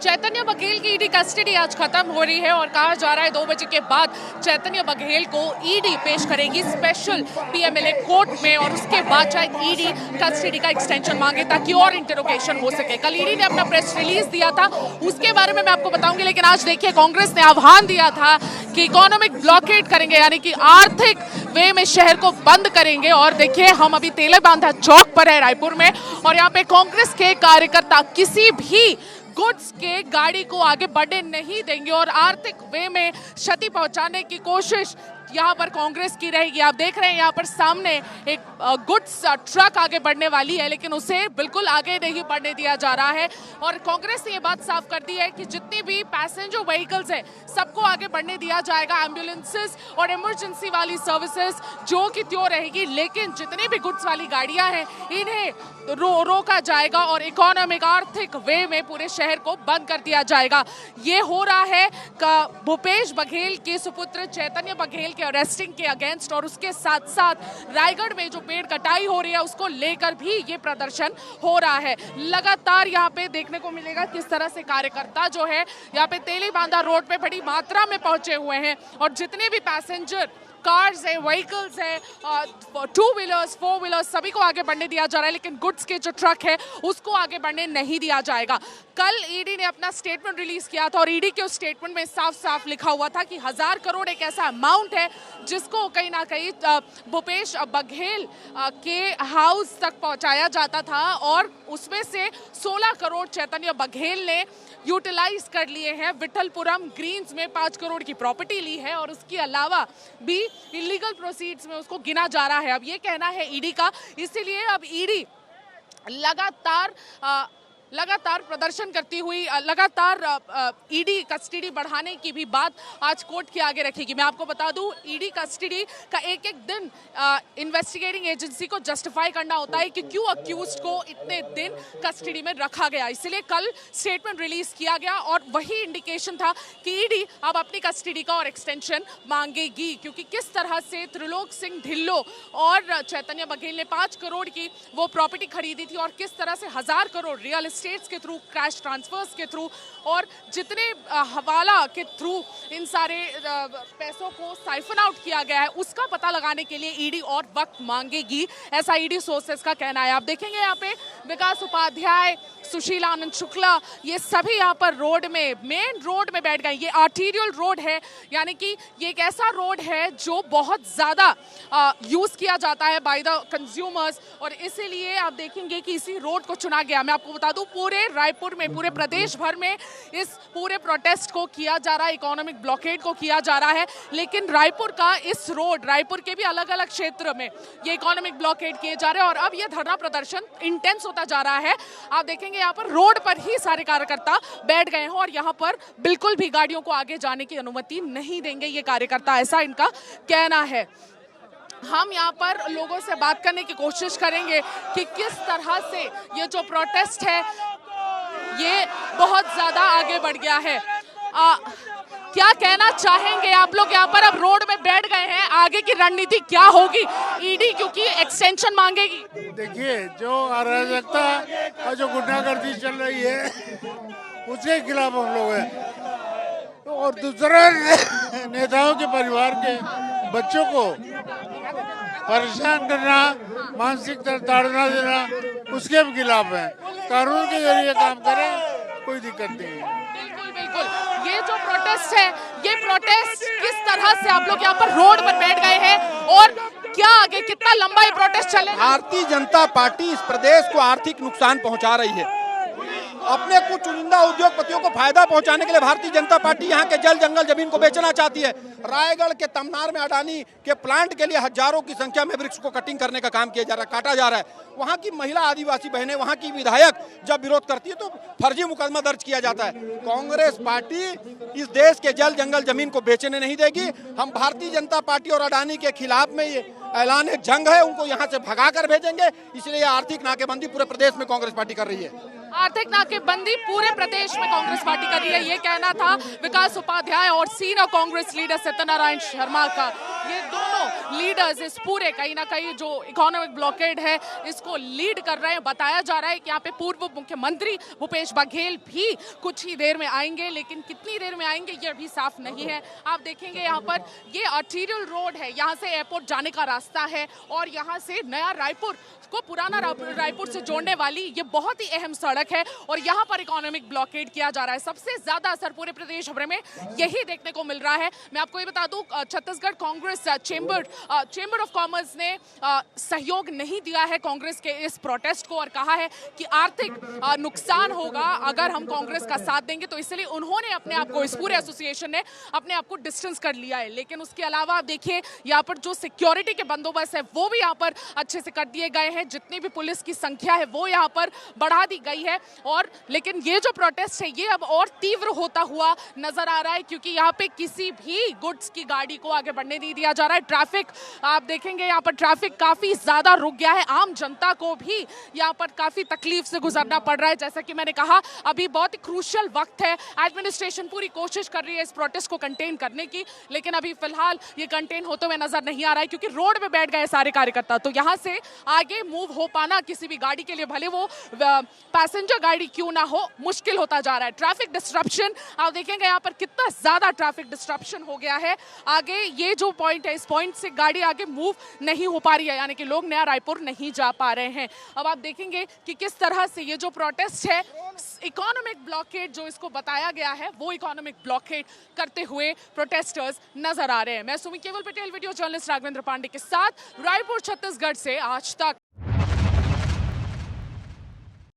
चैतन्य बघेल की ED custody आज खत्म हो रही है और कहा जा रहा है 2 बजे के बाद चैतन्य बघेल को ईडी पेश करेगी स्पेशल पीएमएलए कोर्ट में और उसके बाद शायद ईडी कस्टडी का एक्सटेंशन मांगे ताकि और इंटरोगेशन हो सके। कल ईडी ने अपना प्रेस रिलीज दिया था, उसके बारे में मैं आपको बताऊंगी, लेकिन आज देखिए कांग्रेस ने आह्वान दिया था कि इकोनॉमिक ब्लॉकेड करेंगे, यानी कि आर्थिक वे में शहर को बंद करेंगे। और देखिए हम अभी तेलेबांधा चौक पर है रायपुर में और यहाँ पे कांग्रेस के कार्यकर्ता किसी भी गुड्स के गाड़ी को आगे बढ़ने नहीं देंगे और आर्थिक वे में क्षति पहुंचाने की कोशिश यहाँ पर कांग्रेस की रहेगी। आप देख रहे हैं यहाँ पर सामने एक गुड्स ट्रक आगे बढ़ने वाली है, लेकिन उसे बिल्कुल आगे नहीं बढ़ने दिया जा रहा है। और कांग्रेस ने ये बात साफ कर दी है कि जितनी भी पैसेंजर व्हीकल्स है सबको आगे बढ़ने दिया जाएगा। एम्बुलेंसेस और इमरजेंसी वाली सर्विसेज जो कि त्यों रहेगी, लेकिन जितनी भी गुड्स वाली गाड़ियां हैं इन्हें रोका जाएगा और इकोनॉमिक आर्थिक वे में पूरे शहर को बंद कर दिया जाएगा। ये हो रहा है भूपेश बघेल के सुपुत्र चैतन्य बघेल के अरेस्टिंग के अगेंस्ट, और उसके साथ साथ रायगढ़ में जो पेड़ कटाई हो रही है उसको लेकर भी ये प्रदर्शन हो रहा है। लगातार यहाँ पे देखने को मिलेगा किस तरह से कार्यकर्ता जो है यहाँ पे तेलीबांधा रोड पे बड़ी मात्रा में पहुंचे हुए हैं और जितने भी पैसेंजर कार्स है, व्हीकल्स है, 2 व्हीलर्स 4 व्हीलर्स सभी को आगे बढ़ने दिया जा रहा है, लेकिन गुड्स के जो ट्रक है उसको आगे बढ़ने नहीं दिया जाएगा। कल ईडी ने अपना स्टेटमेंट रिलीज किया था और ईडी के उस स्टेटमेंट में साफ साफ लिखा हुआ था कि 1000 करोड़ एक ऐसा अमाउंट है जिसको कहीं ना कहीं भूपेश बघेल के हाउस तक पहुंचाया जाता था और उसमें से 16 करोड़ चैतन्य बघेल ने यूटिलाइज कर लिए हैं। विठलपुरम ग्रीन्स में 5 करोड़ की प्रॉपर्टी ली है और उसके अलावा भी इलीगल प्रोसीड्स में उसको गिना जा रहा है। अब ये कहना है ईडी का, इसीलिए अब ईडी लगातार प्रदर्शन करती हुई लगातार ईडी कस्टडी बढ़ाने की भी बात आज कोर्ट के आगे रखेगी। मैं आपको बता दूं, ईडी कस्टडी का एक एक दिन इन्वेस्टिगेटिंग एजेंसी को जस्टिफाई करना होता है कि क्यों अक्यूज्ड को इतने दिन कस्टडी में रखा गया। इसलिए कल स्टेटमेंट रिलीज किया गया और वही इंडिकेशन था कि ईडी अब अपनी कस्टडी का और एक्सटेंशन मांगेगी, क्योंकि किस तरह से त्रिलोक सिंह ढिल्लो और चैतन्य बघेल ने 5 करोड़ की वो प्रॉपर्टी खरीदी थी और किस तरह से 1000 करोड़ रियल स्टेट्स के थ्रू, कैश ट्रांसफर्स के थ्रू और जितने हवाला के थ्रू इन सारे पैसों को साइफन आउट किया गया है, उसका पता लगाने के लिए ईडी और वक्त मांगेगी, ऐसा ईडी सोर्सेस का कहना है। आप देखेंगे यहाँ पे विकास उपाध्याय, सुशील आनंद शुक्ला, ये सभी यहाँ पर रोड में, मेन रोड में बैठ गए। ये आर्टीरियल रोड है, यानी कि ये एक ऐसा रोड है जो बहुत ज्यादा यूज किया जाता है बाय द कंज्यूमर्स और इसीलिए आप देखेंगे कि इसी रोड को चुना गया। मैं आपको बता दूं, पूरे रायपुर में, पूरे प्रदेश भर में इस पूरे प्रोटेस्ट को किया जा रहा है, इकोनॉमिक ब्लॉकेड को किया जा रहा है, लेकिन रायपुर का इस रोड, रायपुर के भी अलग अलग क्षेत्र में ये इकोनॉमिक ब्लॉकेड किए जा रहे हैं और अब ये धरना प्रदर्शन इंटेंस होता जा रहा है। आप देखेंगे यहाँ पर रोड पर ही सारे कार्यकर्ता बैठ गए हैं और यहाँ पर बिल्कुल भी गाड़ियों को आगे जाने की अनुमति नहीं देंगे ये कार्यकर्ता, ऐसा इनका कहना है। हम यहाँ पर लोगों से बात करने की कोशिश करेंगे कि किस तरह से ये जो प्रोटेस्ट है ये बहुत ज्यादा आगे बढ़ गया है। क्या कहना चाहेंगे आप लोग? यहाँ पर अब रोड में बैठ गए हैं, आगे की रणनीति क्या होगी? ईडी क्योंकि एक्सटेंशन मांगेगी। देखिए, जो अराजकता और जो गुंडागर्दी चल रही है उसके खिलाफ हम लोग हैं और दूसरा नेताओं के परिवार के बच्चों को परेशान करना, मानसिक ताड़ना देना, उसके भी खिलाफ है। कानून के जरिए काम करें, कोई दिक्कत नहीं है। बिल्कुल बिल्कुल, ये जो प्रोटेस्ट है, ये प्रोटेस्ट किस तरह से आप लोग यहाँ पर रोड पर बैठ गए हैं और क्या आगे, कितना लंबा ये प्रोटेस्ट चलेगा? भारतीय जनता पार्टी इस प्रदेश को आर्थिक नुकसान पहुंचा रही है। अपने कुछ चुनिंदा उद्योगपतियों को फायदा पहुंचाने के लिए भारतीय जनता पार्टी यहाँ के जल जंगल जमीन को बेचना चाहती है। रायगढ़ के तमनार में अडानी के प्लांट के लिए हजारों की संख्या में वृक्ष को कटिंग करने का काम किया जा रहा है, काटा जा रहा है। वहाँ की महिला आदिवासी बहनें, वहाँ की विधायक जब विरोध करती है तो फर्जी मुकदमा दर्ज किया जाता है। कांग्रेस पार्टी इस देश के जल जंगल जमीन को बेचने नहीं देगी। हम भारतीय जनता पार्टी और अडानी के खिलाफ में ये ऐलान जंग है, उनको यहाँ से भगा कर भेजेंगे। इसलिए आर्थिक नाकेबंदी पूरे प्रदेश में कांग्रेस पार्टी कर रही है। आर्थिक नाकेबंदी पूरे प्रदेश में कांग्रेस पार्टी कर रही है, ये कहना था विकास उपाध्याय और सीनियर कांग्रेस लीडर सत्यनारायण शर्मा का। ये दोनों लीडर्स इस पूरे कहीं ना कहीं जो इकोनॉमिक ब्लॉकेड है इसको लीड कर रहे हैं। बताया जा रहा है कि यहाँ पे पूर्व मुख्यमंत्री भूपेश बघेल भी कुछ ही देर में आएंगे, लेकिन कितनी देर में आएंगे ये अभी साफ नहीं है। आप देखेंगे यहाँ पर ये आर्टीरियल रोड है, यहाँ से एयरपोर्ट जाने का रास्ता है और यहाँ से नया रायपुर को पुराना रायपुर से जोड़ने वाली ये बहुत ही अहम सड़क है और यहाँ पर इकोनॉमिक ब्लॉकेड किया जा रहा है। सबसे ज्यादा असर पूरे प्रदेश भर में यही देखने को मिल रहा है। मैं आपको ये बता दूं, Chhattisgarh Congress chamber of commerce ने सहयोग नहीं दिया है कांग्रेस के इस प्रोटेस्ट को और कहा है कि आर्थिक नुकसान होगा अगर हम कांग्रेस का साथ देंगे, तो इसलिए उन्होंने अपने आप को, इस पूरे एसोसिएशन ने अपने आप को डिस्टेंस कर लिया है। लेकिन उसके अलावा आप देखिए यहाँ पर जो सिक्योरिटी के बंदोबस्त है वो भी यहाँ पर अच्छे से कर दिए गए हैं। जितनी भी पुलिस की संख्या है वो यहाँ पर बढ़ा दी गई है और लेकिन ये जो प्रोटेस्ट है ये अब और तीव्र होता हुआ नजर आ रहा है, क्योंकि यहाँ पे किसी भी गुड्स की गाड़ी को आगे बढ़ने नहीं दिया जा रहा है। ट्रैफिक आप देखेंगे यहाँ पर ट्रैफिक काफी ज्यादा रुक गया है। आम जनता को भी यहाँ पर काफी तकलीफ से गुजरना पड़ रहा है। जैसा कि मैंने कहा, अभी बहुत ही क्रूशियल वक्त है। एडमिनिस्ट्रेशन पूरी कोशिश कर रही है इस प्रोटेस्ट को कंटेन करने की, लेकिन अभी फिलहाल ये कंटेन होते हुए नजर नहीं आ रहा है, क्योंकि रोड में बैठ गए सारे कार्यकर्ता। तो यहाँ से आगे मूव हो पाना किसी भी गाड़ी के लिए, भले वो पैसेंजर गाड़ी क्यों ना हो, मुश्किल होता जा रहा है। ट्रैफिक डिस्ट्रप्शन आप देखेंगे यहाँ पर कितना ज्यादा ट्रैफिक डिस्ट्रप्शन हो गया है। आगे ये जो पॉइंट है, इस पॉइंट से गाड़ी आगे मूव नहीं हो पा रही है, यानी कि लोग नया रायपुर नहीं जा पा रहे हैं। अब आप देखेंगे कि किस तरह से ये जो प्रोटेस्ट है, इकोनॉमिक ब्लॉकेड जो इसको बताया गया है, वो इकोनॉमिक ब्लॉकेड करते हुए प्रोटेस्टर्स नजर आ रहे हैं। मैं सुमी केवल पटेल, वीडियो जर्नलिस्ट राघवेंद्र पांडे के साथ रायपुर छत्तीसगढ़ से आज तक।